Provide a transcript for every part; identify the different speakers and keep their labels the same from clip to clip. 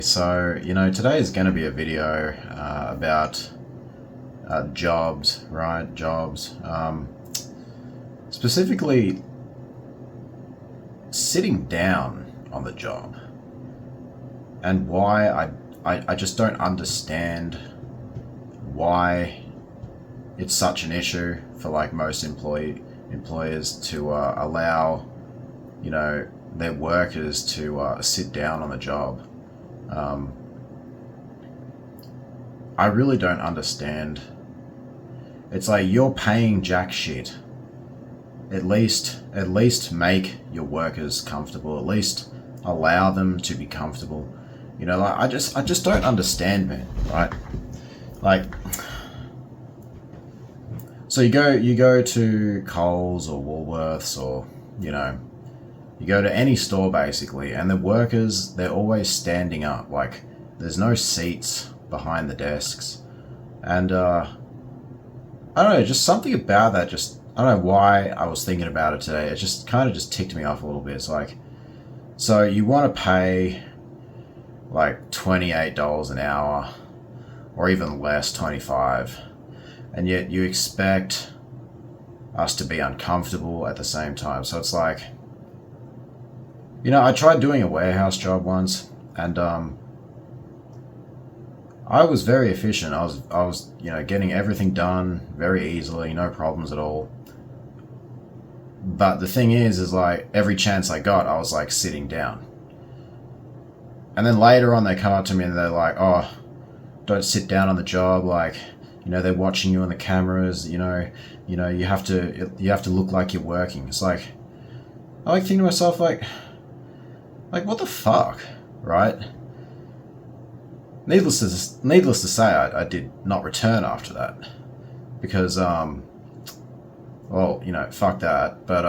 Speaker 1: So, today is going to be a video about jobs, right? Jobs. Specifically, sitting down on the job and why I just don't understand why it's such an issue for like most employers to allow, their workers to sit down on the job. I really don't understand. It's like you're paying jack shit. At least make your workers comfortable. At least allow them to be comfortable. I just don't understand, man. Right? Like, so you go to Coles or Woolworths or you go to any store basically, and the workers, they're always standing up. Like, there's no seats behind the desks. And I don't know, just something about that, I don't know why I was thinking about it today. It just kind of just ticked me off a little bit. It's like, so you want to pay like $28 an hour or even less, 25, and yet you expect us to be uncomfortable at the same time. So it's like, I tried doing a warehouse job once, and I was very efficient. I was getting everything done very easily, no problems at all. But the thing is like every chance I got, I was like sitting down. And then later on, they come up to me and they're like, "Oh, don't sit down on the job. Like, they're watching you on the cameras. You have to look like you're working." It's like, I like think to myself like what the fuck, right? Needless to say, I did not return after that because fuck that. But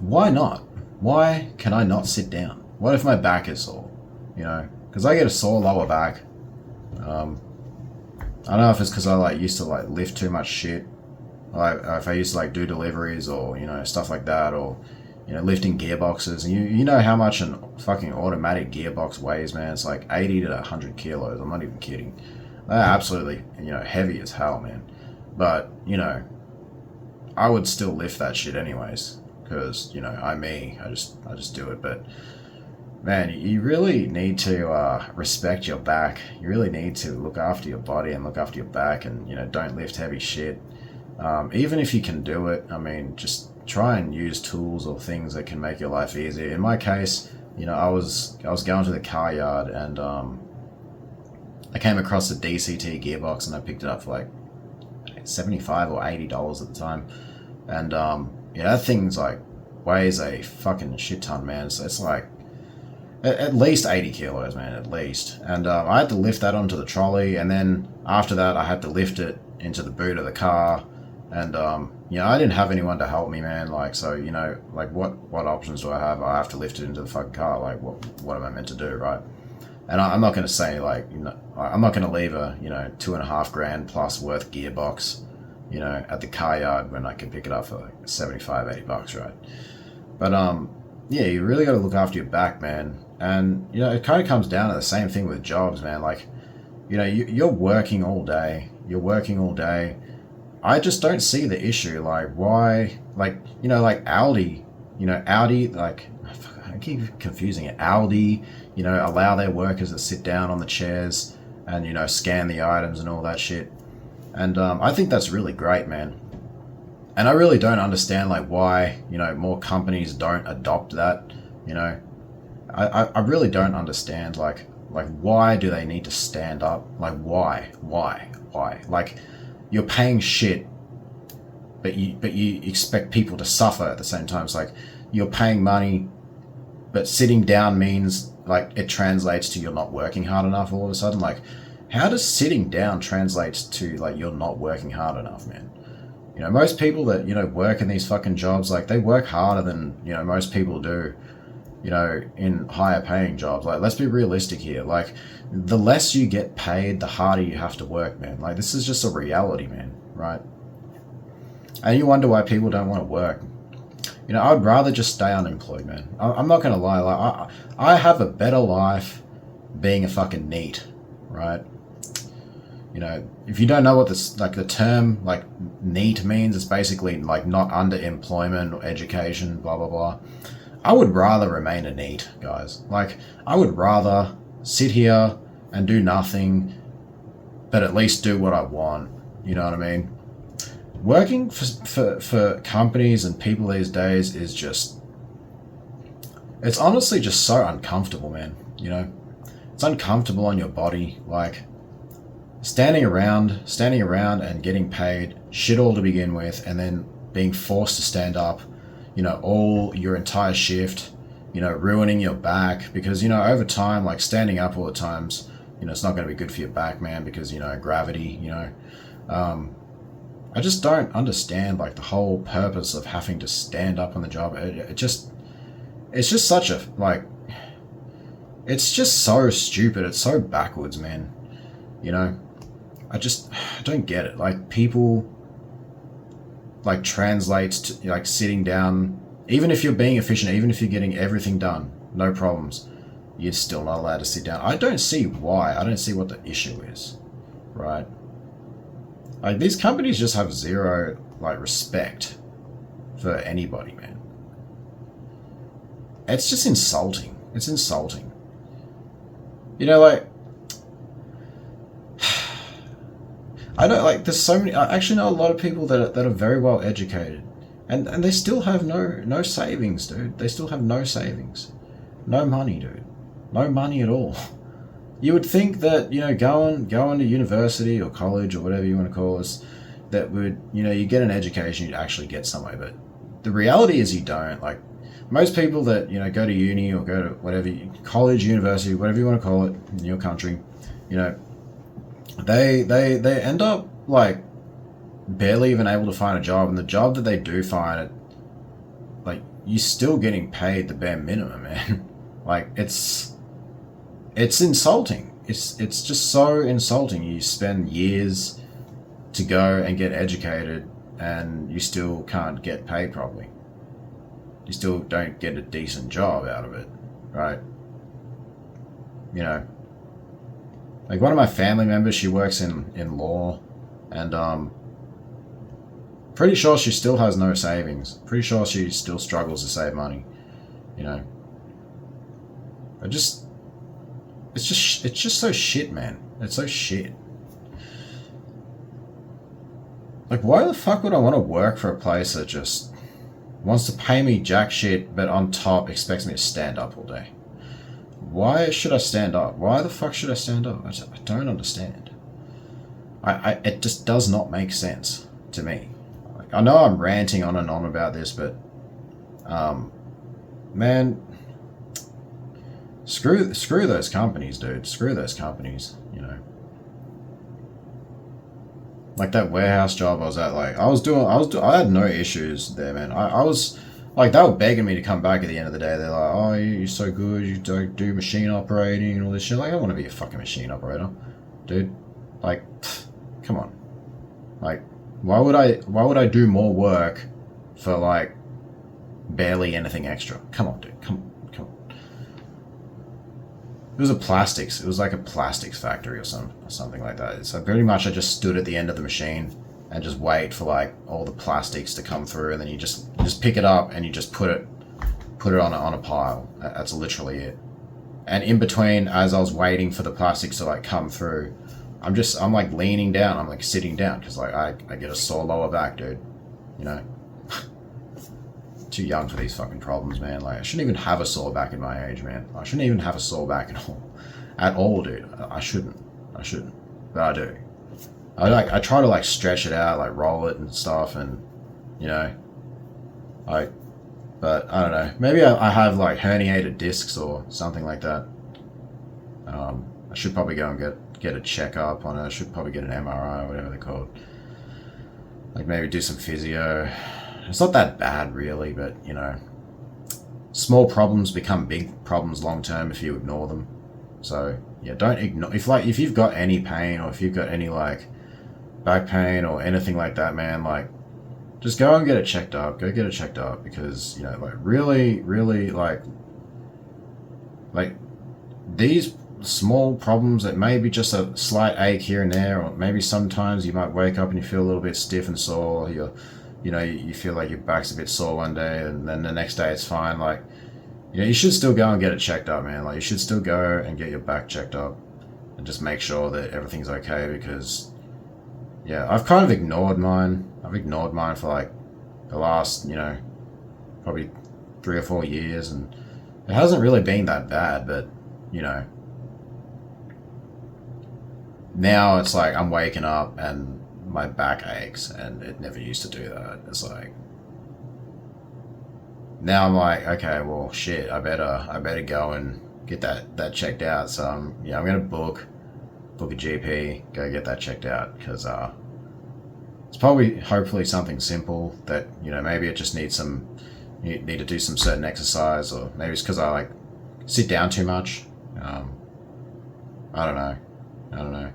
Speaker 1: why not? Why can I not sit down? What if my back is sore? Because I get a sore lower back. I don't know if it's because I used to lift too much shit. If I used to do deliveries or stuff like that, or lifting gearboxes, and you know how much an fucking automatic gearbox weighs, man. It's like 80 to 100 kilos. I'm not even kidding. They're absolutely heavy as hell, man. But I would still lift that shit anyways, because I just do it. But man, you really need to respect your back. You really need to look after your body and look after your back, and don't lift heavy shit. Even if you can do it, I mean, just try and use tools or things that can make your life easier. In my case, I was going to the car yard, and I came across a DCT gearbox, and I picked it up for like $75 or $80 at the time. And that thing's weighs a fucking shit ton, man. So it's like at least 80 kilos, man, at least. And I had to lift that onto the trolley, and then after that I had to lift it into the boot of the car. And I didn't have anyone to help me, man. So what options do I have? I have to lift it into the fucking car. What am I meant to do, right? And I'm not going to say I'm not going to leave a $2.5 grand plus worth gearbox at the car yard when I can pick it up for like $75-$80, right? But you really got to look after your back, man. And it kind of comes down to the same thing with jobs, man. You're working all day. I just don't see the issue. Why? Aldi. Audi. I keep confusing it. Aldi. Allow their workers to sit down on the chairs and scan the items and all that shit. And I think that's really great, man. And I really don't understand why more companies don't adopt that. I really don't understand why do they need to stand up? Why? You're paying shit, but you expect people to suffer at the same time. It's you're paying money, but sitting down means it translates to you're not working hard enough all of a sudden. How does sitting down translate to you're not working hard enough, man? Most people that work in these fucking jobs, they work harder than most people do in higher paying jobs. Let's be realistic here. The less you get paid, the harder you have to work, man. This is just a reality, man, right? And you wonder why people don't want to work. You know, I'd rather just stay unemployed, man. I'm not gonna lie. Like, I have a better life being a fucking NEET, right? You know, if you don't know what this, like, the term, like, NEET means, it's basically, like, not under employment or education, blah, blah, blah. I would rather remain a NEET, guys. Like, I would rather sit here and do nothing, but at least do what I want. You know what I mean? Working for companies and people these days is just... It's honestly just so uncomfortable, man. You know? It's uncomfortable on your body. Like, standing around and getting paid shit all to begin with, and then being forced to stand up, you know, all your entire shift, you know, ruining your back, because, you know, over time, like, standing up all the times, you know, it's not going to be good for your back, man, because, you know, gravity, you know. I just don't understand, like, the whole purpose of having to stand up on the job. It's just such a, like, it's just so stupid. It's so backwards, man. You know, I don't get it. Like, people, like, translates to, like, sitting down, even if you're being efficient, even if you're getting everything done, no problems, you're still not allowed to sit down. I don't see why. I don't see what the issue is, right? Like, these companies just have zero, like, respect for anybody, man. It's just insulting. It's insulting. You know, like, I know, like, there's so many... I actually know a lot of people that are very well educated, and they still have no savings, dude. They still have no savings. No money, dude. No money at all. You would think that, you know, going to university or college or whatever you want to call this, that would, you know, you get an education, you'd actually get somewhere. But the reality is you don't. Like, most people that, you know, go to uni or go to whatever, college, university, whatever you want to call it in your country, you know, they end up, like, barely even able to find a job. And the job that they do find, like, you're still getting paid the bare minimum, man. Like, it's insulting. It's just so insulting. You spend years to go and get educated, and you still can't get paid properly. You still don't get a decent job out of it, right? You know, like, one of my family members, she works in law, and pretty sure she still has no savings. Pretty sure she still struggles to save money. You know, it's just so shit, man. It's so shit. Like, why the fuck would I want to work for a place that just wants to pay me jack shit, but on top expects me to stand up all day? Why should I stand up? Why the fuck should I stand up? I don't understand. It just does not make sense to me. Like, I know I'm ranting on and on about this, but man, screw those companies, dude. Screw those companies, you know. Like, that warehouse job I was at, like, I had no issues there, man. I was, like, they were begging me to come back at the end of the day. They're like, oh, you're so good, you don't do machine operating and all this shit. Like, I don't want to be a fucking machine operator, dude. Like, come on. Like, why would I do more work for, like, barely anything extra? Come on, dude. Come on. It was It was like a plastics factory or something like that. So pretty much I just stood at the end of the machine and just wait for, like, all the plastics to come through, and then you just pick it up and you just put it on a pile. That's literally it. And in between, as I was waiting for the plastics to, like, come through, I'm like leaning down. I'm like sitting down because, like, I get a sore lower back, dude. You know. Too young for these fucking problems, man. Like, I shouldn't even have a sore back at my age, man. I shouldn't even have a sore back at all, dude. I shouldn't, but I do. I try to, like, stretch it out, like, roll it and stuff, and, you know, but I don't know. Maybe I have, like, herniated discs or something like that. I should probably go and get a checkup on it. I should probably get an MRI or whatever they're called. Like, maybe do some physio. It's not that bad, really, but, you know, small problems become big problems long term if you ignore them. So, yeah, don't ignore... If you've got any pain, or if you've got any, like, back pain or anything like that, man, like, just go and get it checked up. Go get it checked up because, you know, like really like these small problems that may be just a slight ache here and there, or maybe sometimes you might wake up and you feel a little bit stiff and sore. You feel like your back's a bit sore one day, and then the next day it's fine. Like, you know, you should still go and get it checked up, man. Like, you should still go and get your back checked up and just make sure that everything's okay because, yeah, I've kind of ignored mine. I've ignored mine for like the last, you know, probably 3 or 4 years, and it hasn't really been that bad, but, you know, now it's like I'm waking up and my back aches, and it never used to do that. It's like, now I'm like, okay, well, shit, I better go and get that checked out. So I'm gonna book a GP, go get that checked out, because it's probably, hopefully, something simple that, you know, maybe it just needs you need to do some certain exercise, or maybe it's because I like sit down too much. I don't know.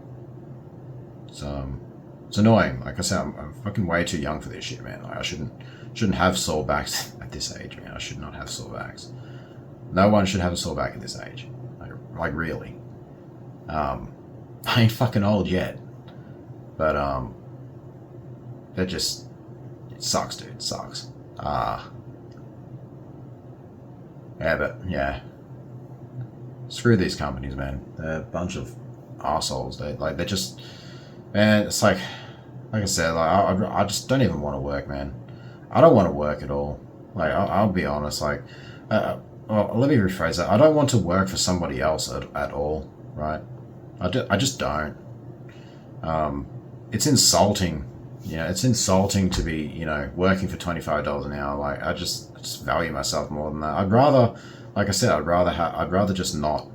Speaker 1: It's annoying. Like I said, I'm fucking way too young for this shit, man. Like, I shouldn't have sore backs at this age, man. I should not have sore backs. No one should have a sore back at this age. Like really. I ain't fucking old yet, but it sucks, dude. It sucks. Yeah, but yeah. Screw these companies, man. They're a bunch of assholes. They're just, man. It's like I said, like I just don't even want to work, man. I don't want to work at all. Like I'll be honest. Like, well, let me rephrase that. I don't want to work for somebody else at all. Right? I just don't. It's insulting. You know, it's insulting to be, you know, working for $25 an hour. Like I just value myself more than that. I'd rather, like I said, I'd rather just not,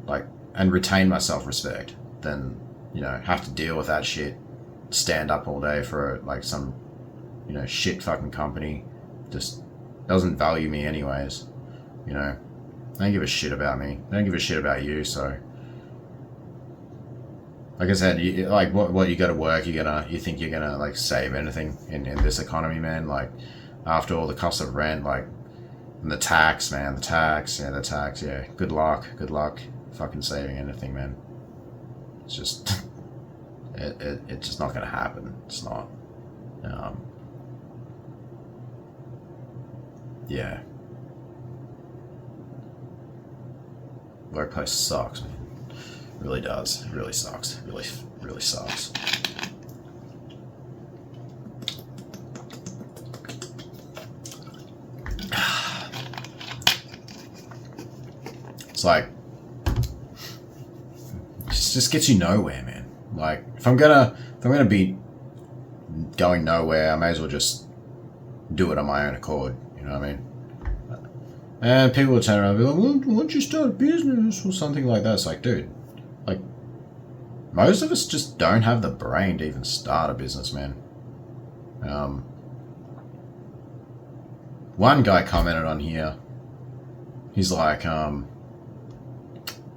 Speaker 1: like, and retain my self-respect than, you know, have to deal with that shit, stand up all day for like some, you know, shit fucking company, just doesn't value me anyways. You know, they don't give a shit about me. They don't give a shit about you. So, like I said, what you go to work, you think you're gonna like save anything in this economy, man? Like, after all the cost of rent, like, and the tax, man, the tax, yeah. Good luck, fucking saving anything, man. It's just, it's just not gonna happen. It's not. Yeah. Workplace sucks, man. It really does. It really sucks. It really sucks. It's like, it just gets you nowhere, man. Like, if I'm gonna be going nowhere, I may as well just do it on my own accord. You know what I mean? And people will turn around and be like, well, why don't you start a business or something like that? It's like, dude, like, most of us just don't have the brain to even start a business, man. One guy commented on here. He's like, what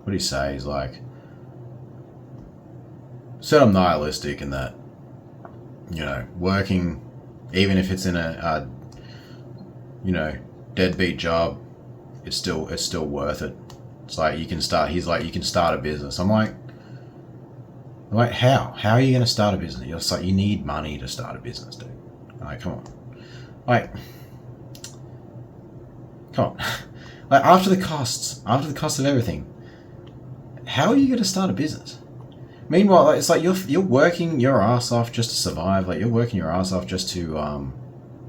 Speaker 1: did he say? He's like, said I'm nihilistic in that, you know, working, even if it's in a you know, deadbeat job, it's still worth it. It's like you can start. He's like, you can start a business. I'm like, how? How are you going to start a business? You're like, you need money to start a business, dude. Like, come on. Like, come on. Like, after the cost of everything, how are you going to start a business? Meanwhile, like, it's like you're working your ass off just to survive. Like, you're working your ass off just to,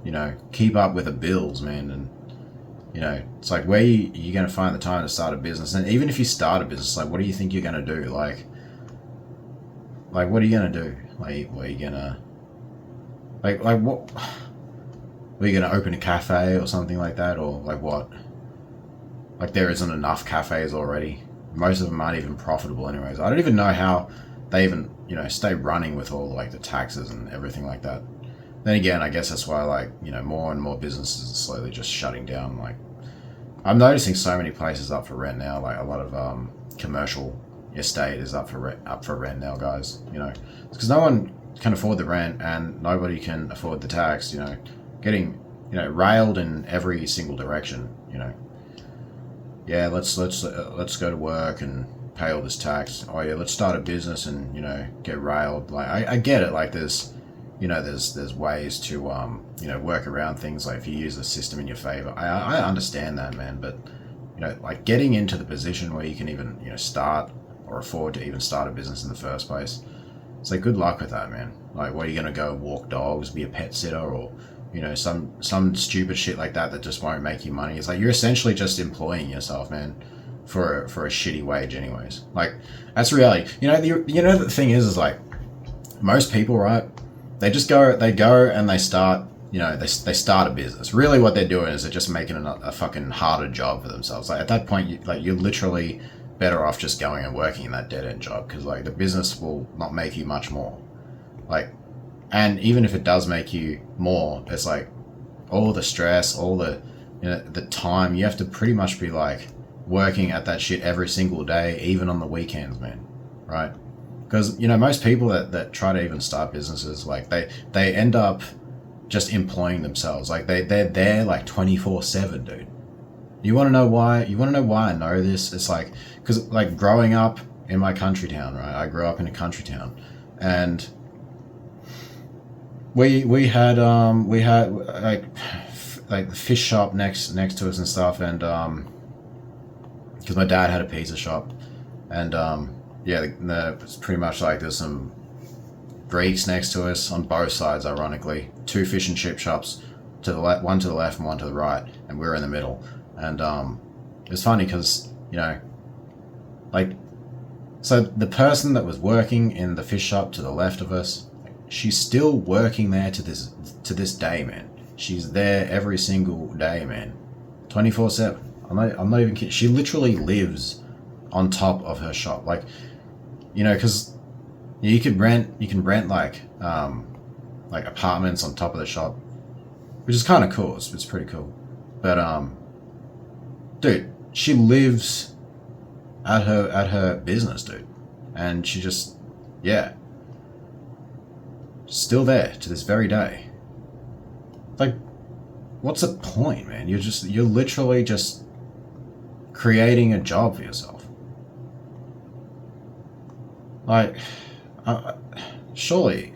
Speaker 1: you know, keep up with the bills, man. And, you know, it's like, where you going to find the time to start a business? And even if you start a business, like, what do you think you're going to do? Like, what are you going to do? Like, what are you going to... Like, what... Are you going to open a cafe or something like that? Or, like, what? Like, there isn't enough cafes already. Most of them aren't even profitable anyways. I don't even know how they even, you know, stay running with all, like, the taxes and everything like that. Then again, I guess that's why, like, you know, more and more businesses are slowly just shutting down. Like, I'm noticing so many places up for rent now. Like, a lot of commercial estate is up for rent now, guys. You know, it's because no one can afford the rent and nobody can afford the tax, you know, getting, you know, railed in every single direction, you know. Yeah, let's go to work and pay all this tax. Oh yeah, let's start a business and, you know, get railed. Like I get it. Like there's, you know, there's ways to you know, work around things. Like if you use the system in your favor, I understand that, man. But you know, like getting into the position where you can even, you know, start or afford to even start a business in the first place, it's like good luck with that, man. Like what are you gonna go walk dogs, be a pet sitter, or you know, some stupid shit like that just won't make you money. It's like you're essentially just employing yourself, man, for a shitty wage, anyways. Like that's reality. You know, the thing is like most people, right? They go and they start. You know, they start a business. Really, what they're doing is they're just making a fucking harder job for themselves. Like at that point, you're literally better off just going and working in that dead end job because like the business will not make you much more. Like. And even if it does make you more, it's like all the stress, all the, you know, the time, you have to pretty much be like working at that shit every single day, even on the weekends, man. Right? Because, you know, most people that try to even start businesses, like they end up just employing themselves. Like they're there like 24/7, dude. You want to know why? You want to know why I know this? It's like, because like growing up in my country town, right? I grew up in a country town and we had like the fish shop next to us and stuff, and because my dad had a pizza shop, and yeah, it's pretty much like there's some Greeks next to us on both sides. Ironically, two fish and chip shops to the left, one to the left and one to the right, and we were in the middle. And it's funny because, you know, like, so the person that was working in the fish shop to the left of us, she's still working there to this day, man. She's there every single day, man, 24/7. I'm not even kidding. She literally lives on top of her shop, like, you know, because you can rent like apartments on top of the shop, which is kind of cool. It's pretty cool, but dude, she lives at her business, dude, and she just, yeah. Still there to this very day. Like, what's the point, man? You're literally just creating a job for yourself. Like, surely,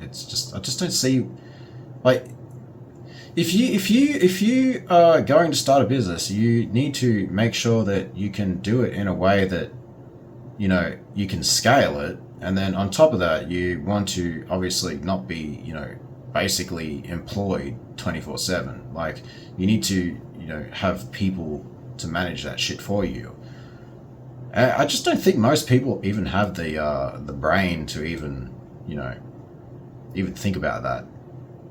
Speaker 1: it's just, I just don't see, like, if you are going to start a business, you need to make sure that you can do it in a way that, you know, you can scale it. And then on top of that, you want to obviously not be, you know, basically employed 24/7. Like, you need to, you know, have people to manage that shit for you. I just don't think most people even have the brain to even, you know, even think about that.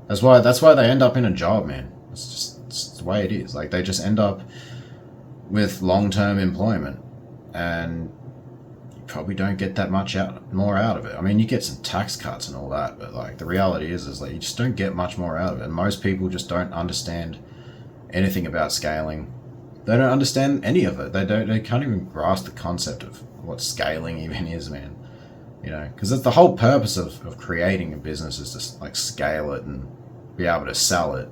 Speaker 1: That's why they end up in a job, man. It's the way it is. Like, they just end up with long-term employment, and probably don't get that much more out of it. I mean, you get some tax cuts and all that, but like the reality is like you just don't get much more out of it. And most people just don't understand anything about scaling. They don't understand any of it. They can't even grasp the concept of what scaling even is, man. You know, because that's the whole purpose of creating a business, is to like scale it and be able to sell it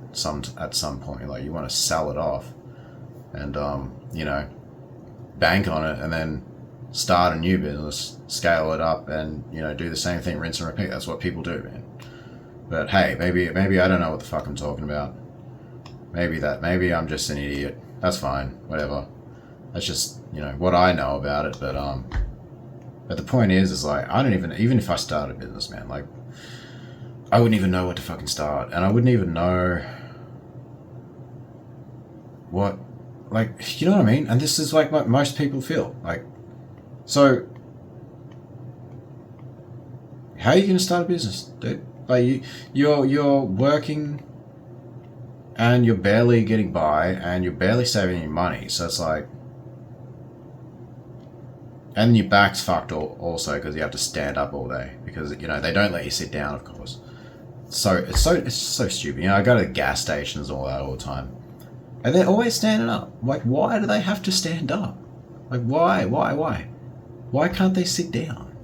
Speaker 1: at some point. Like, you want to sell it off and you know, bank on it, and then start a new business, scale it up, and, you know, do the same thing, rinse and repeat. That's what people do, man. But hey, maybe I don't know what the fuck I'm talking about. Maybe I'm just an idiot. That's fine, whatever. That's just, you know, what I know about it. But the point is like, I don't even if I started a business, man, like, I wouldn't even know what to fucking start, and I wouldn't even know what, like, you know what I mean? And this is like what most people feel like. So, how are you going to start a business, dude? Like, you're working, and you're barely getting by, and you're barely saving any money. So it's like, and your back's fucked also because you have to stand up all day because, you know, they don't let you sit down, of course. So it's so stupid. You know, I go to the gas stations and all that all the time, and they're always standing up. Like, why do they have to stand up? Like, why? Why can't they sit down?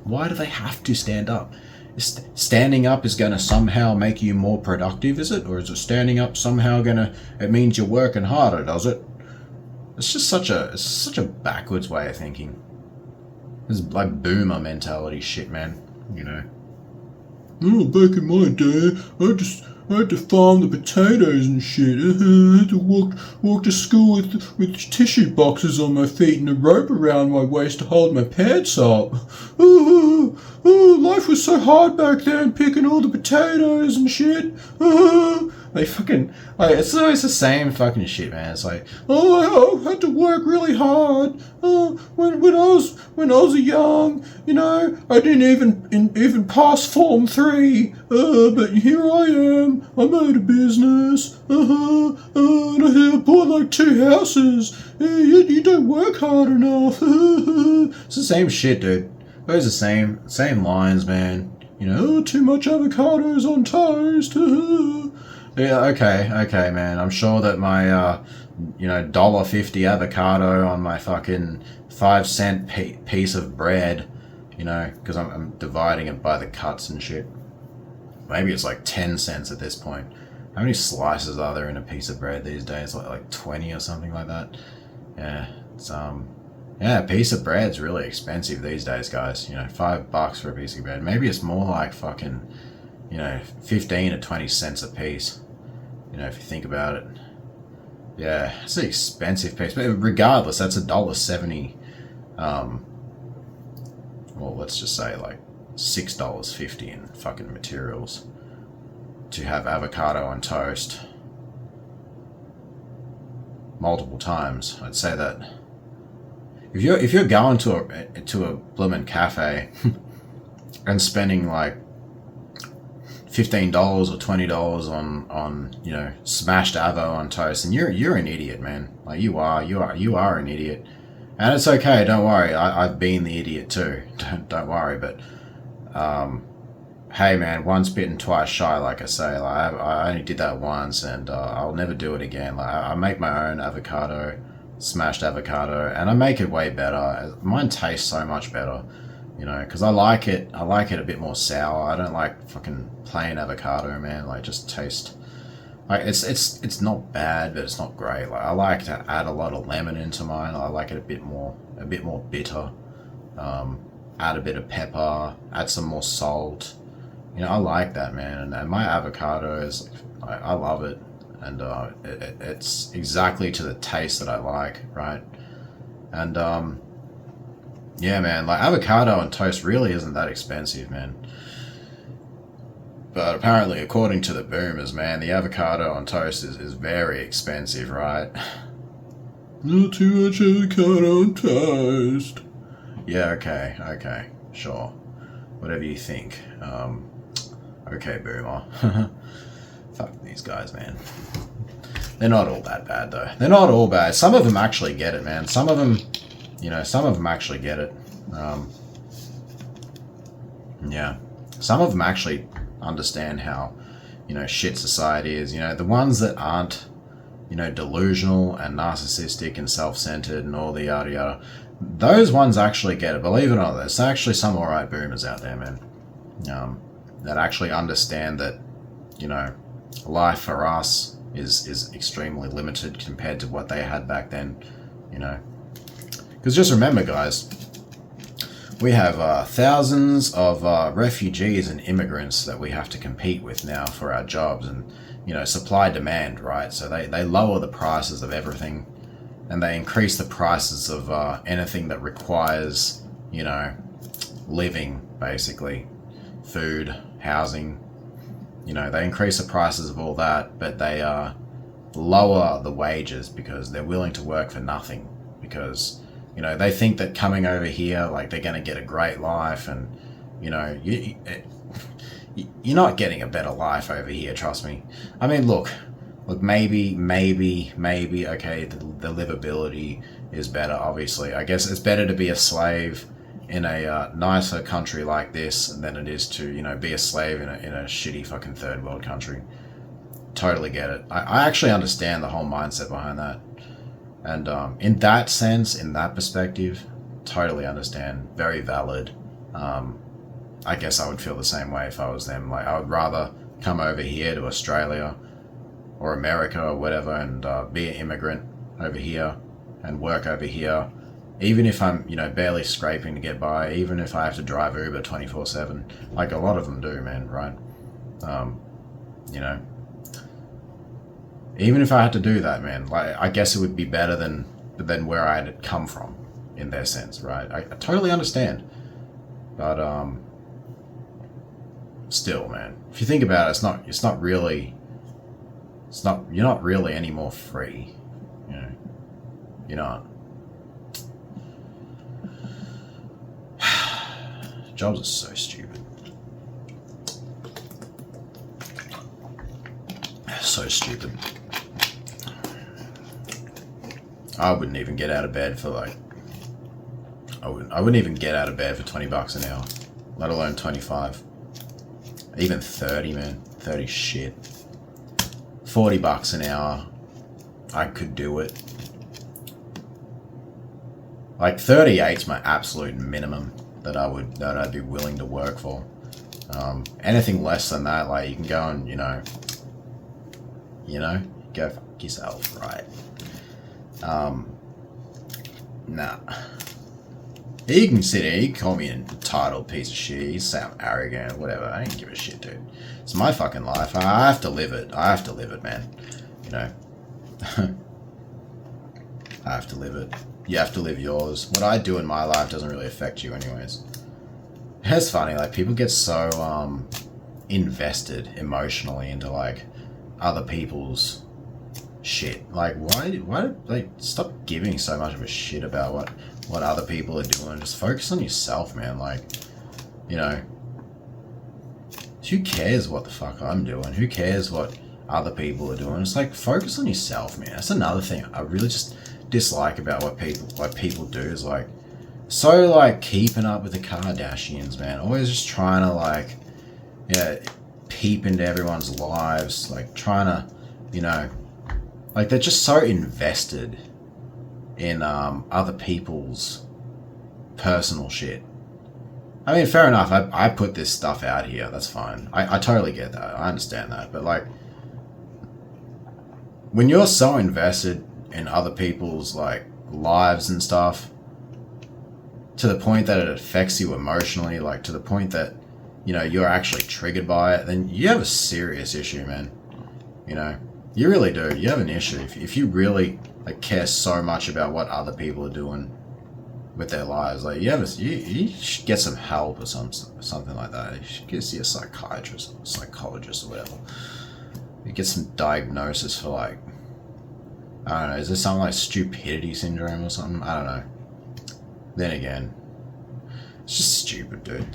Speaker 1: Why do they have to stand up? standing up is going to somehow make you more productive, is it? Or is it standing up somehow it means you're working harder, does it? It's just such a backwards way of thinking. It's like boomer mentality shit, man. You know. Oh, back in my day, I had to farm the potatoes and shit. I had to walk to school with tissue boxes on my feet and a rope around my waist to hold my pants up. Life was so hard back then, picking all the potatoes and shit. It's always the same fucking shit, man. It's like, I had to work really hard. When I was young, I didn't even pass Form 3. But here I am. I made a business. And I bought like 2 houses. You don't work hard enough. It's the same shit, dude. Those are the same lines, man. Too much avocados on toast. Yeah, okay, man. I'm sure that my, $1.50 avocado on my fucking 5-cent piece of bread, because I'm dividing it by the cuts and shit. Maybe it's like 10 cents at this point. How many slices are there in a piece of bread these days? Like 20 or something like that? Yeah, it's, a piece of bread's really expensive these days, guys. $5 for a piece of bread. Maybe it's more like fucking, 15 to 20 cents a piece. If you think about it. Yeah, it's an expensive piece. But regardless, that's $1.70. Well, let's just say like $6.50 in fucking materials to have avocado on toast multiple times. I'd say that if you're going to a bloomin' cafe and spending like $15 or $20 on smashed avo on toast, and you're an idiot, man. Like you are an idiot, and it's okay. Don't worry. I've been the idiot too. Don't worry. But hey, man, once bitten, twice shy. Like I say, like I only did that once, and I'll never do it again. Like I make my own avocado, smashed avocado, and I make it way better. Mine tastes so much better. Because I like it a bit more sour. I don't like fucking plain avocado, man. Like, just taste, like, it's not bad, but it's not great. Like, I like to add a lot of lemon into mine. I like it a bit more bitter. Add a bit of pepper, add some more salt. I like that, man. And my avocado is, I love it. And it's exactly to the taste that I like, right? And, yeah, man, like avocado on toast really isn't that expensive, man. But apparently, according to the boomers, man, the avocado on toast is very expensive, right? Not too much avocado on toast. Yeah, okay, sure. Whatever you think. Okay, boomer. Fuck these guys, man. They're not all that bad, though. They're not all bad. Some of them actually get it, man. Some of them actually get it. Yeah. Some of them actually understand how, shit society is. The ones that aren't, delusional and narcissistic and self-centered and all the yada yada, those ones actually get it. Believe it or not, there's actually some alright boomers out there, man. That actually understand that, life for us is extremely limited compared to what they had back then, Because just remember, guys, we have thousands of refugees and immigrants that we have to compete with now for our jobs, and supply demand, right? So they lower the prices of everything, and they increase the prices of anything that requires living, basically, food, housing. They increase the prices of all that, but they lower the wages because they're willing to work for nothing, because they think that coming over here, like, they're going to get a great life, and, you're not getting a better life over here, trust me. I mean, look, maybe, okay, the livability is better, obviously. I guess it's better to be a slave in a nicer country like this than it is to, be a slave in a shitty fucking third world country. Totally get it. I actually understand the whole mindset behind that. And in that sense, in that perspective, totally understand. Very valid. I guess I would feel the same way if I was them. Like, I would rather come over here to Australia or America or whatever and be an immigrant over here and work over here, even if I'm, barely scraping to get by, even if I have to drive Uber 24/7, like a lot of them do, man, right? You know, even if I had to do that, man, like, I guess it would be better than where I had come from, in their sense, right? I totally understand, but still, man, if you think about it, you're not really any more free, you're not. Jobs are so stupid. So stupid. I wouldn't even get out of bed for I wouldn't even get out of bed for $20 an hour, let alone 25. Even 30, man. 30 shit. $40 an hour. I could do it. Like 38's my absolute minimum that I'd be willing to work for. Anything less than that, like, you can go and, go fuck yourself, right? Nah. You can sit here, you can call me an entitled piece of shit, you say I'm arrogant, whatever, I don't give a shit, dude. It's my fucking life, I have to live it, man, I have to live it. You have to live yours. What I do in my life doesn't really affect you anyways. It's funny, like, people get so, invested emotionally into, like, other people's shit. Like, why stop giving so much of a shit about what other people are doing? Just focus on yourself, man. Like, who cares what the fuck I'm doing? Who cares what other people are doing? It's like, focus on yourself, man. That's another thing I really just dislike about what people do, is like, so, like, keeping up with the Kardashians, man. Always just trying to, peep into everyone's lives, like, trying to, like, they're just so invested in other people's personal shit. I mean, fair enough, I put this stuff out here, that's fine. I totally get that, I understand that, but, like, when you're so invested in other people's, like, lives and stuff, to the point that it affects you emotionally, like, to the point that, you're actually triggered by it, then you have a serious issue, man. You really do. You have an issue. If you really, like, care so much about what other people are doing with their lives, like, you should get some help or something like that. You should get see a psychiatrist or psychologist or whatever. You get some diagnosis for, like, I don't know, is there something like stupidity syndrome or something? I don't know. Then again, it's just stupid, dude.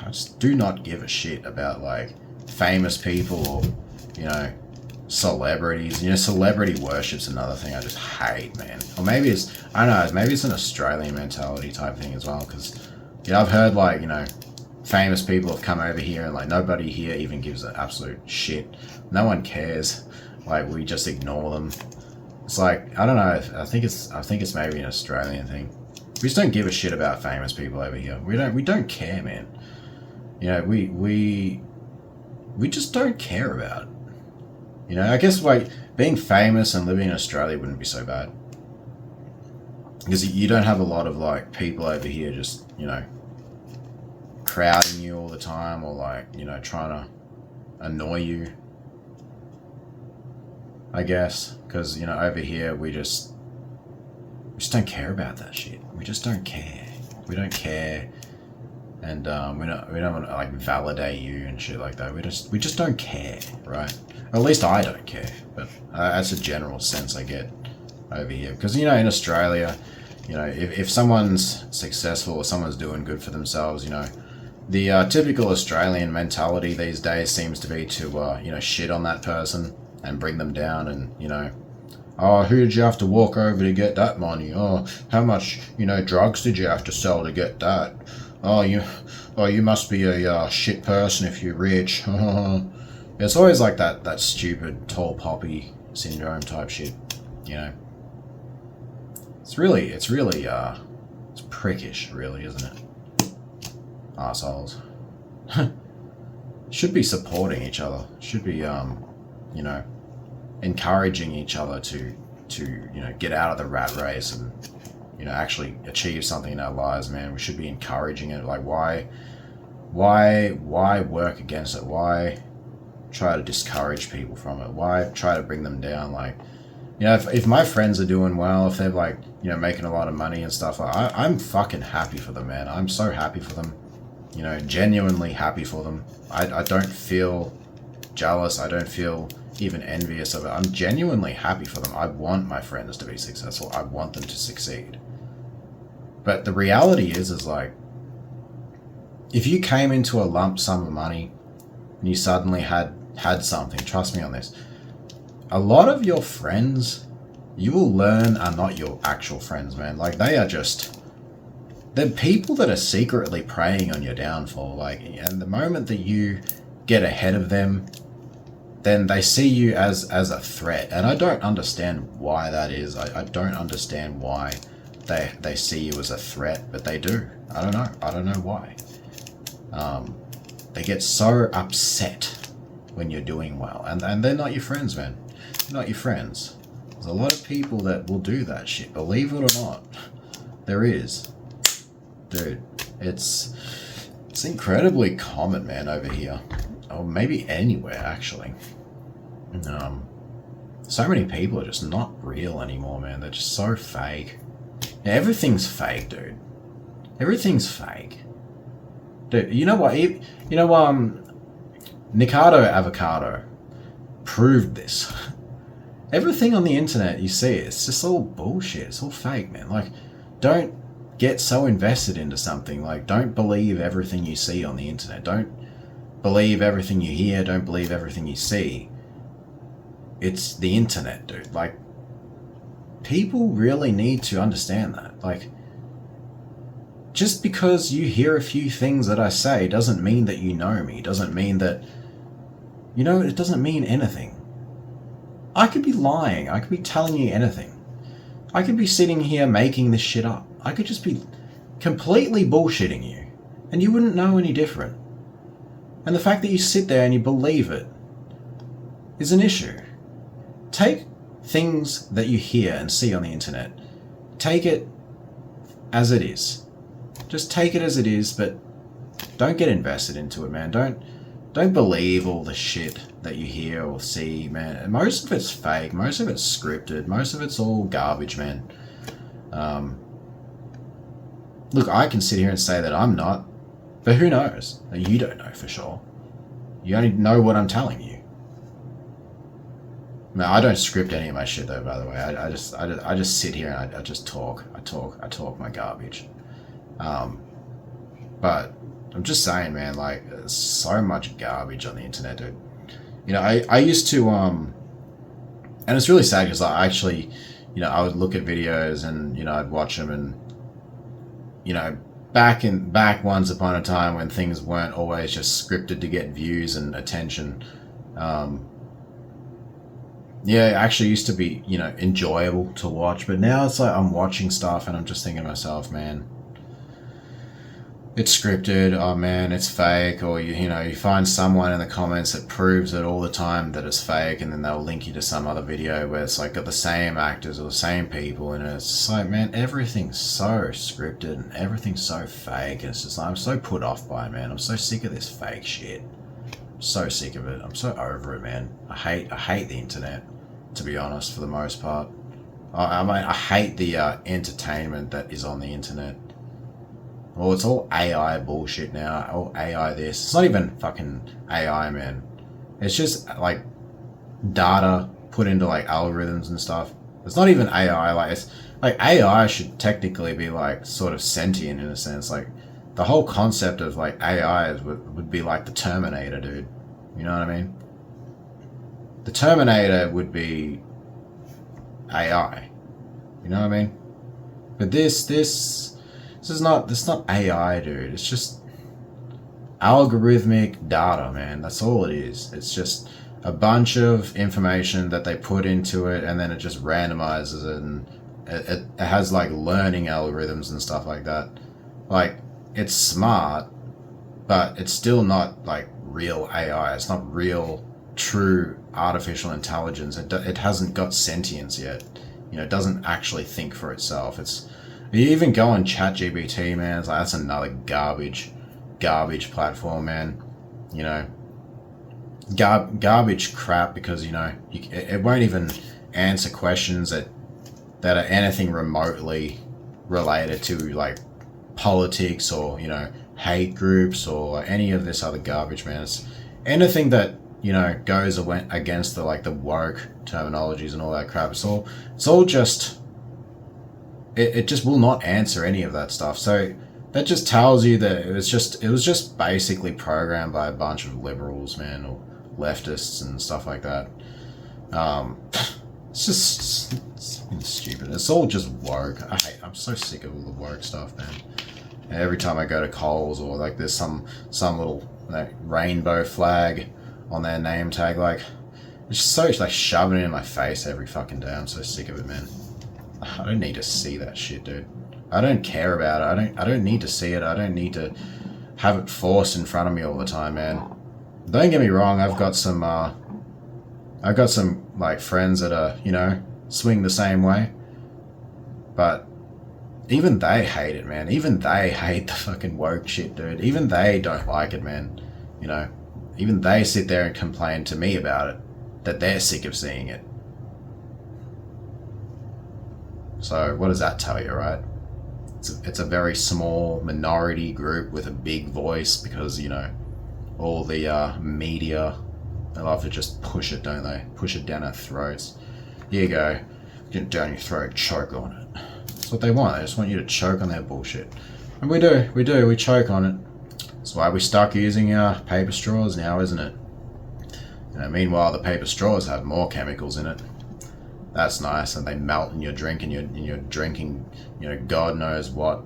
Speaker 1: I just do not give a shit about, like, famous people or, celebrities. Celebrity worship's another thing I just hate, man. Or maybe I don't know, maybe it's an Australian mentality type thing as well, because, I've heard, like, famous people have come over here and, like, nobody here even gives an absolute shit. No one cares. Like, we just ignore them. It's like, I don't know, I think it's maybe an Australian thing. We just don't give a shit about famous people over here. We don't care, man. We just don't care about it. I guess, like, being famous and living in Australia wouldn't be so bad, because you don't have a lot of, like, people over here just, crowding you all the time, or, like, trying to annoy you, I guess, because, over here we just don't care about that shit. We just don't care. We don't care, and we don't want to, like, validate you and shit like that. We just don't care, right? Or at least I don't care. But that's a general sense I get over here, because in Australia, if someone's successful or someone's doing good for themselves, the typical Australian mentality these days seems to be to shit on that person and bring them down, and oh, who did you have to walk over to get that money? Oh, how much, drugs did you have to sell to get that? Oh, you must be a shit person if you're rich. It's always like that stupid tall poppy syndrome type shit, It's really, it's prickish, really, isn't it? assholes. Should be supporting each other. Should be, encouraging each other to get out of the rat race and, actually achieve something in our lives, man. We should be encouraging it. Like, why work against it? Why try to discourage people from it? Why try to bring them down? Like, if my friends are doing well, if they're like, making a lot of money and stuff, I'm fucking happy for them, man. I'm so happy for them. Genuinely happy for them. I don't feel jealous. I don't feel even envious of it. I'm genuinely happy for them. I want my friends to be successful. I want them to succeed. But the reality is like, if you came into a lump sum of money and you suddenly had something, trust me on this, a lot of your friends, you will learn, are not your actual friends, man. Like, they're people that are secretly preying on your downfall. Like, and the moment that you get ahead of them, then they see you as a threat. And I don't understand why that is. I don't understand why they see you as a threat, but they do. I don't know. I don't know why. They get so upset when you're doing well. And they're not your friends, man. They're not your friends. There's a lot of people that will do that shit. Believe it or not. There is. Dude, it's incredibly common, man, over here. Or maybe anywhere, actually. So many people are just not real anymore, man. They're just so fake. Everything's fake, dude. Everything's fake. Dude, you know what? Nikado Avocado proved this. Everything on the internet you see, it's just all bullshit. It's all fake, man. Like, don't get so invested into something. Like, don't believe everything you see on the internet. Don't believe everything you hear. Don't believe everything you see. It's the internet, dude. Like, people really need to understand that. Like, just because you hear a few things that I say doesn't mean that you know me. Doesn't mean that, it doesn't mean anything. I could be lying. I could be telling you anything. I could be sitting here making this shit up. I could just be completely bullshitting you, and you wouldn't know any different. And the fact that you sit there and you believe it is an issue. Take things that you hear and see on the internet. Take it as it is. Just take it as it is, but don't get invested into it, man. Don't believe all the shit that you hear or see, man. Most of it's fake. Most of it's scripted. Most of it's all garbage, man. Look, I can sit here and say that I'm not, but who knows? You don't know for sure. You only know what I'm telling you. No, I don't script any of my shit though, by the way. I just sit here and I just talk. I talk my garbage. But I'm just saying, man, like, there's so much garbage on the internet, dude. I used to, and it's really sad because I actually, I would look at videos and, I'd watch them and, back once upon a time when things weren't always just scripted to get views and attention, yeah, it actually used to be, enjoyable to watch, but now it's like I'm watching stuff and I'm just thinking to myself, man, it's scripted, oh man, it's fake, or you find someone in the comments that proves it all the time that it's fake, and then they'll link you to some other video where it's like got the same actors or the same people, and it's just like, man, everything's so scripted and everything's so fake, and it's just like, I'm so put off by it, man. I'm so sick of this fake shit. I'm so sick of it. I'm so over it, man. I hate the internet, to be honest, for the most part. I hate the entertainment that is on the internet. Well, it's all AI bullshit now. All AI this. It's not even fucking AI, man. It's just like data put into like algorithms and stuff. It's not even AI. Like, it's like AI should technically be like sort of sentient in a sense. Like, the whole concept of like AI would be like the Terminator, dude. You know what I mean? The Terminator would be AI. You know what I mean? But this is not AI, dude. It's just algorithmic data, man. That's all it is. It's just a bunch of information that they put into it, and then it just randomizes it, and it has like learning algorithms and stuff like that. Like, it's smart, but it's still not like real AI. It's not real, true artificial intelligence. It hasn't got sentience yet. You know, it doesn't actually think for itself. You even go on ChatGPT, man. It's like, that's another garbage platform, man. You know, garbage crap, because you know it won't even answer questions that are anything remotely related to like politics or, you know, hate groups or any of this other garbage, man. It's anything that, you know, goes against the like the woke terminologies and all that crap. It's all just it just will not answer any of that stuff. So that just tells you that it was just basically programmed by a bunch of liberals, man, or leftists and stuff like that. It's stupid. It's all just woke. I'm so sick of all the woke stuff, man. And every time I go to Coles, or like there's some little like rainbow flag on their name tag, like it's just so like shoving it in my face every fucking day. I'm so sick of it, man. I don't need to see that shit, dude. I don't care about it. I don't need to see it. I don't need to have it forced in front of me all the time, man. Don't get me wrong. I've got some like friends that are, you know, swing the same way, but even they hate it, man. Even they hate the fucking woke shit, dude. Even they don't like it, man. You know, even they sit there and complain to me about it, that they're sick of seeing it. So what does that tell you, right? It's a very small minority group with a big voice, because, you know, all the media, they love to just push it, don't they? Push it down our throats. Here you go. Get it down your throat, choke on it. That's what they want. They just want you to choke on their bullshit. And we choke on it. That's why we're stuck using paper straws now, isn't it? You know, meanwhile, the paper straws have more chemicals in it. That's nice, and they melt in your drink, and you're drinking, you know, God knows what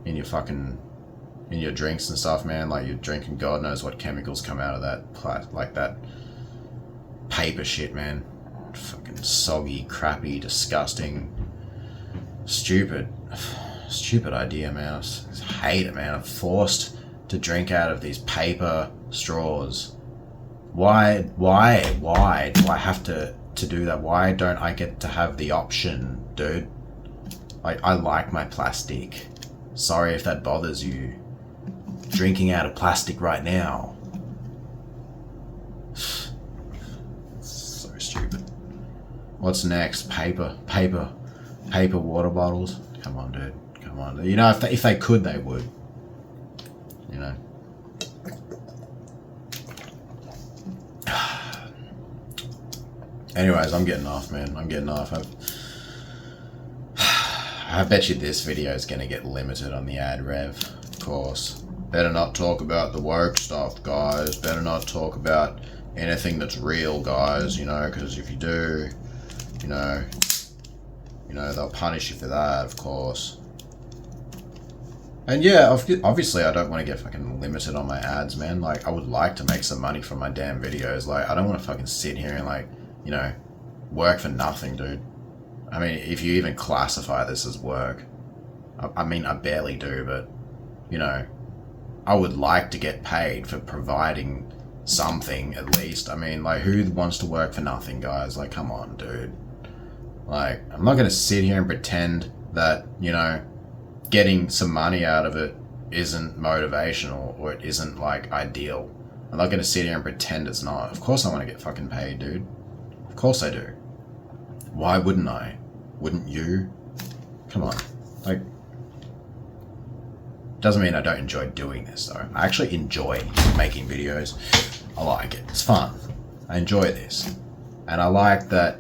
Speaker 1: in your drinks and stuff, man. Like, you're drinking God knows what chemicals come out of that, like that paper shit, man. Fucking soggy, crappy, disgusting, stupid idea, man. I just hate it, man. I'm forced to drink out of these paper straws. Why do I have to do that? Why don't I get to have the option, dude? Like, I like my plastic. Sorry if that bothers you. Drinking out of plastic right now. So stupid. What's next? Paper water bottles. Come on, dude. Come on. You know, if they could, they would. You know. Anyways, I'm getting off, man. I'm getting off. I bet you this video is going to get limited on the ad rev, of course. Better not talk about the woke stuff, guys. Better not talk about anything that's real, guys, you know, because if you do, you know, they'll punish you for that, of course. And yeah, obviously I don't want to get fucking limited on my ads, man. Like, I would like to make some money from my damn videos. Like, I don't want to fucking sit here and, like, you know, work for nothing, dude. I mean, if you even classify this as work. I mean, I barely do, but, you know, I would like to get paid for providing something, at least. I mean, like, who wants to work for nothing, guys? Like, come on, dude. Like, I'm not going to sit here and pretend that, you know, getting some money out of it isn't motivational, or it isn't, like, ideal. I'm not going to sit here and pretend it's not. Of course I want to get fucking paid, dude. Of course I do. Why wouldn't I? Wouldn't you? Come on. Like, doesn't mean I don't enjoy doing this, though. I actually enjoy making videos. I like it. It's fun. I enjoy this. And I like that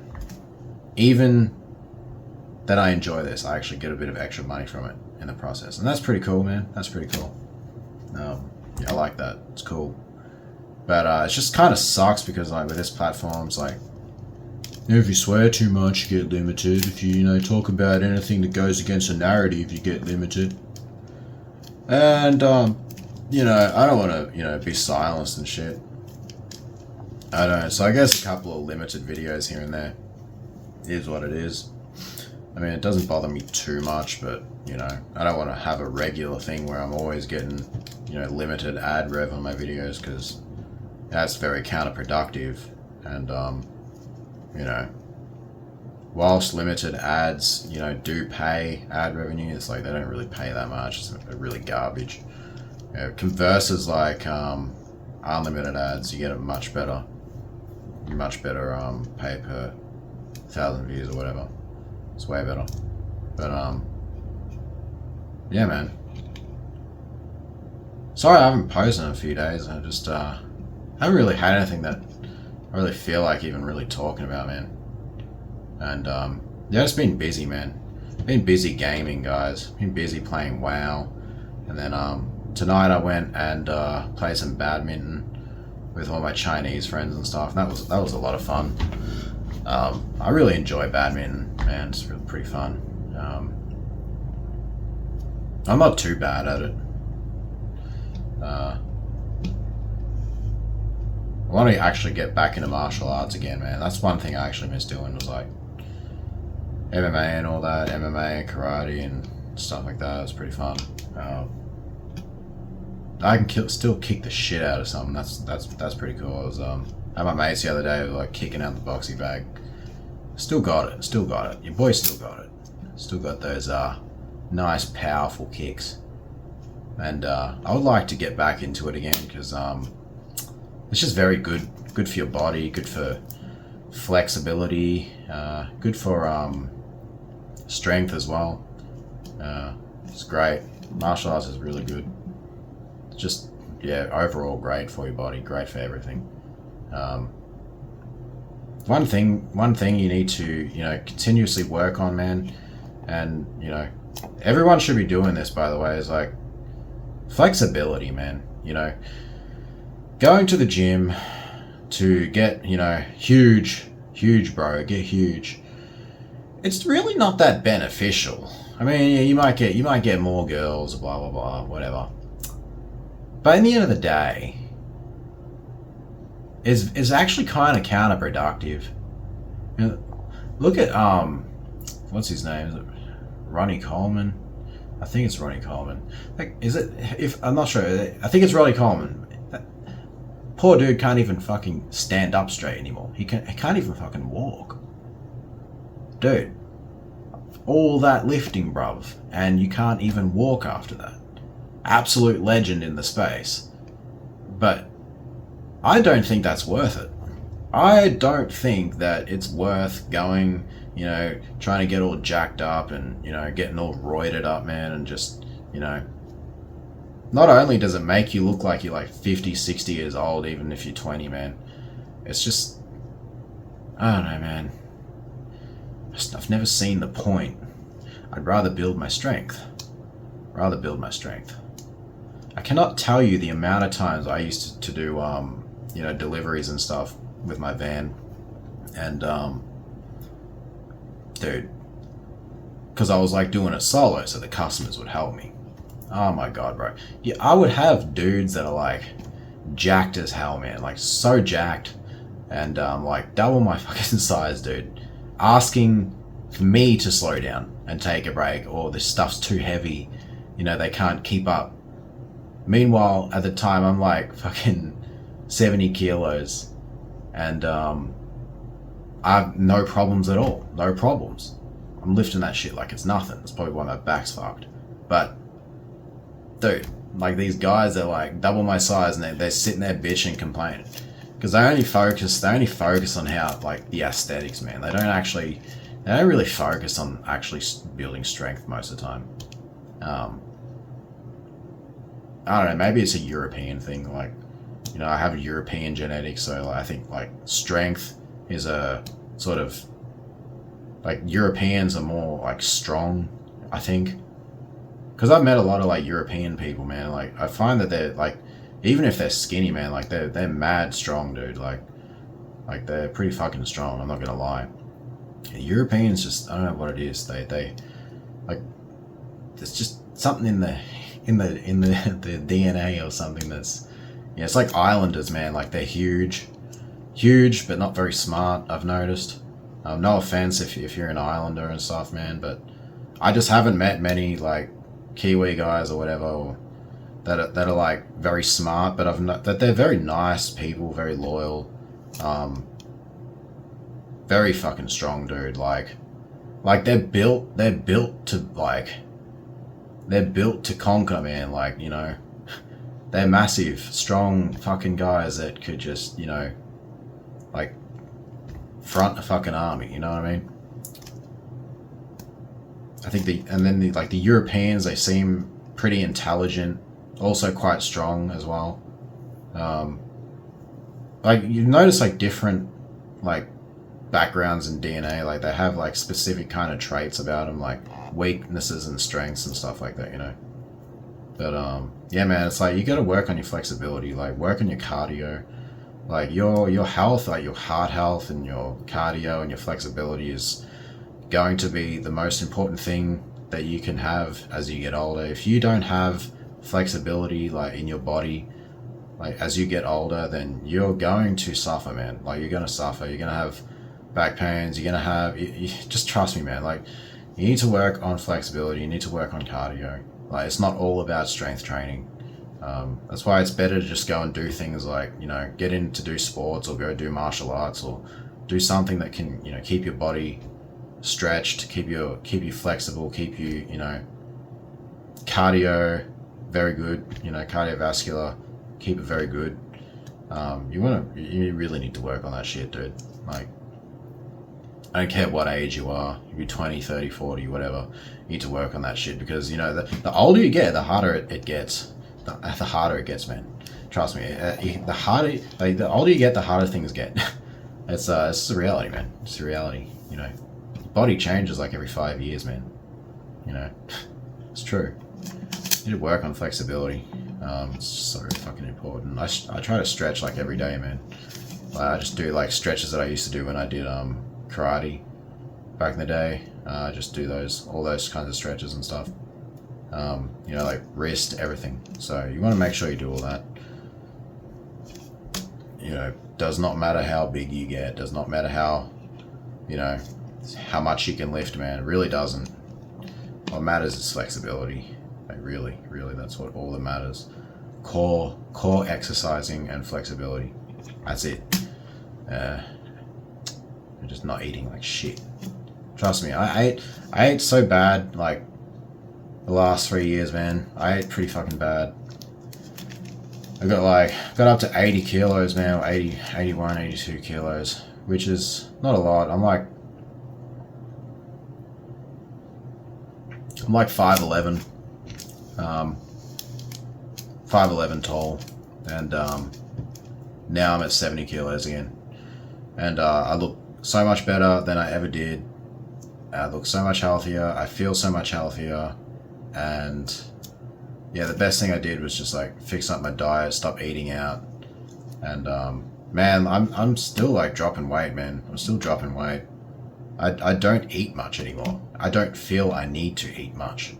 Speaker 1: even that I enjoy this, I actually get a bit of extra money from it in the process. And that's pretty cool, man. That's pretty cool. Yeah, I like that. It's cool. But it just kind of sucks because, like, with this platform, it's like, if you swear too much, you get limited. If you, talk about anything that goes against a narrative, you get limited. And, I don't want to, be silenced and shit. I don't know. So I guess a couple of limited videos here and there is what it is. I mean, it doesn't bother me too much, but, you know, I don't want to have a regular thing where I'm always getting, you know, limited ad rev on my videos, because that's very counterproductive. And, you know, whilst limited ads, you know, do pay ad revenue, it's like they don't really pay that much. It's really garbage. You know, versus like unlimited ads, you get a much better pay per 1,000 views or whatever. It's way better. But yeah, man. Sorry I haven't posted in a few days. I just haven't really had anything that I really feel like even really talking about, man. And yeah, it's been busy, man. Been busy gaming, guys. Been busy playing WoW. And then tonight I went and played some badminton with all my Chinese friends and stuff. And that was a lot of fun. I really enjoy badminton, man. It's really pretty fun. I'm not too bad at it. I want to actually get back into martial arts again, man. That's one thing I actually miss doing, was like MMA and all that, MMA and karate and stuff like that. It's pretty fun. I can still kick the shit out of something. That's pretty cool. I was at my mates the other day, like kicking out the boxing bag. Still got it. Your boy still got it. Still got those nice, powerful kicks. And I would like to get back into it again, because it's just very good for your body, good for flexibility, good for strength as well. It's great. Martial arts is really good. It's just, yeah, overall great for your body, great for everything. One thing you need to, you know, continuously work on, man, and, you know, everyone should be doing this, by the way, is like flexibility, man. You know, going to the gym to get, you know, huge, bro, get huge. It's really not that beneficial. I mean, yeah, you might get more girls, blah blah blah, whatever. But in the end of the day, is actually kind of counterproductive. You know, look at what's his name? Is it Ronnie Coleman? I think it's Ronnie Coleman. Like, is it? If I'm not sure, I think it's Ronnie Coleman. That poor dude can't even fucking stand up straight anymore. He can't even fucking walk. Dude, all that lifting, bruv, and you can't even walk after that. Absolute legend in the space. But I don't think that's worth it. I don't think that it's worth going, you know, trying to get all jacked up and, you know, getting all roided up, man, and just, you know, not only does it make you look like you're like 50, 60 years old, even if you're 20, man, it's just, I don't know, man. I've never seen the point. I'd rather build my strength. I cannot tell you the amount of times I used to do, you know, deliveries and stuff with my van. And, dude, because I was like doing it solo, so the customers would help me. Oh my god, bro. Yeah, I would have dudes that are like jacked as hell, man. Like so jacked. And, like double my fucking size, dude. Asking for me to slow down and take a break, or this stuff's too heavy. You know, they can't keep up. Meanwhile, at the time, I'm like fucking 70 kilos. And, I have no problems at all. No problems. I'm lifting that shit like it's nothing. It's probably why my back's fucked. But, dude, like these guys are like double my size, and they're sitting there bitching, complaining. Because they only focus on how, like, the aesthetics, man. They don't really focus on actually building strength most of the time. I don't know, maybe it's a European thing. Like, you know, I have European genetics, so I think like strength is a sort of, like, Europeans are more like strong, I think. Because I've met a lot of like European people, man. Like, I find that they're like, even if they're skinny, man, like they're mad strong, dude. Like they're pretty fucking strong. I'm not gonna lie. Europeans just, I don't know what it is. They like, there's just something in the DNA or something that's, yeah, it's like Islanders, man. Like they're huge, but not very smart, I've noticed. No offense if you're an Islander and stuff, man, but I just haven't met many like Kiwi guys or whatever, or that are like very smart, but that they're very nice people, very loyal, very fucking strong, dude. Like they're built to conquer, man. Like, you know, they're massive, strong fucking guys that could just, you know, like front a fucking army. You know what I mean? I think the Europeans, they seem pretty intelligent, also quite strong as well. Like you notice like different like backgrounds in DNA, like they have like specific kind of traits about them, like weaknesses and strengths and stuff like that, you know. But yeah, man, it's like you got to work on your flexibility, like work on your cardio, like your health, like your heart health and your cardio and your flexibility is going to be the most important thing that you can have as you get older. If you don't have flexibility like in your body, like as you get older, then you're going to suffer, man. Like you're gonna suffer. You're gonna have back pains. You're gonna have. Just trust me, man. Like you need to work on flexibility. You need to work on cardio. Like it's not all about strength training. That's why it's better to just go and do things like, you know, get in to do sports or go do martial arts or do something that can, you know, keep your body stretched, keep you flexible, keep you, you know, cardio very good, you know, cardiovascular, keep it very good. You really need to work on that shit, dude. Like, I don't care what age you are, you be 20, 30, 40, whatever, you need to work on that shit because, you know, the older you get, the harder it gets. The harder it gets, man. Trust me, the older you get, the harder things get. It's a reality, man. It's a reality, you know. Body changes like every 5 years, man. You know, it's true. You need to work on flexibility. It's so fucking important. I try to stretch like every day, man. I just do like stretches that I used to do when I did karate back in the day. I just do all those kinds of stretches and stuff. You know, like wrist, everything. So you want to make sure you do all that. You know, does not matter how big you get. Does not matter how, you know, how much you can lift, man. It really doesn't. What matters is flexibility. Like really, that's what all that matters. Core exercising and flexibility. That's it. You're just not eating like shit. Trust me, I ate so bad like the last 3 years, man. I ate pretty fucking bad. I got up to 80 kilos, man, or 80, 81, 82 kilos, which is not a lot. I'm like 5'11", 5'11" tall, and now I'm at 70 kilos again, and I look so much better than I ever did. I look so much healthier. I feel so much healthier, and yeah, the best thing I did was just like fix up my diet, stop eating out, and man, I'm still like dropping weight, man. I'm still dropping weight. I don't eat much anymore. I don't feel I need to eat much.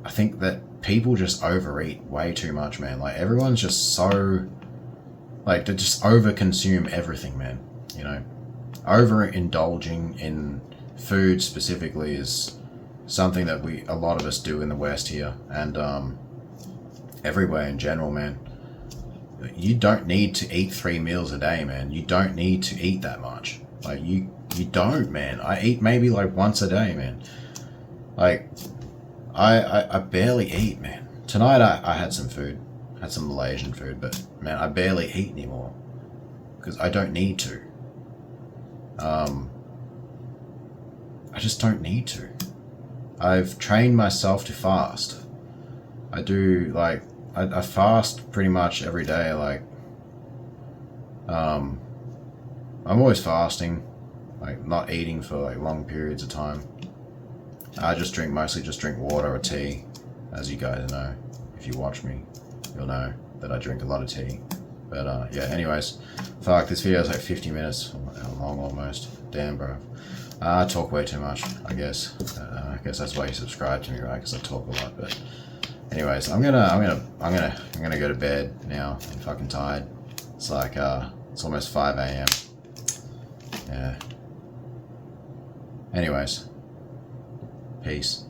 Speaker 1: I think that people just overeat way too much, man. Like everyone's just so, like they just overconsume everything, man. You know, overindulging in food specifically is something that a lot of us do in the West here, and everywhere in general, man. You don't need to eat 3 meals a day, man. You don't need to eat that much. Like you don't, man. I eat maybe like once a day, man. Like I barely eat, man. Tonight I had some food, had some Malaysian food, but man, I barely eat anymore because I don't need to. I just don't need to. I've trained myself to fast. I do like I fast pretty much every day. Like I'm always fasting, like not eating for like long periods of time. I mostly just drink water or tea, as you guys know. If you watch me, you'll know that I drink a lot of tea. But yeah, anyways, fuck, this video is like 50 minutes long almost. Damn, bro. I talk way too much, I guess. I guess that's why you subscribe to me, right? Because I talk a lot. But anyways, I'm gonna go to bed now. I'm fucking tired. It's like it's almost 5 a.m. Yeah, Anyways, peace.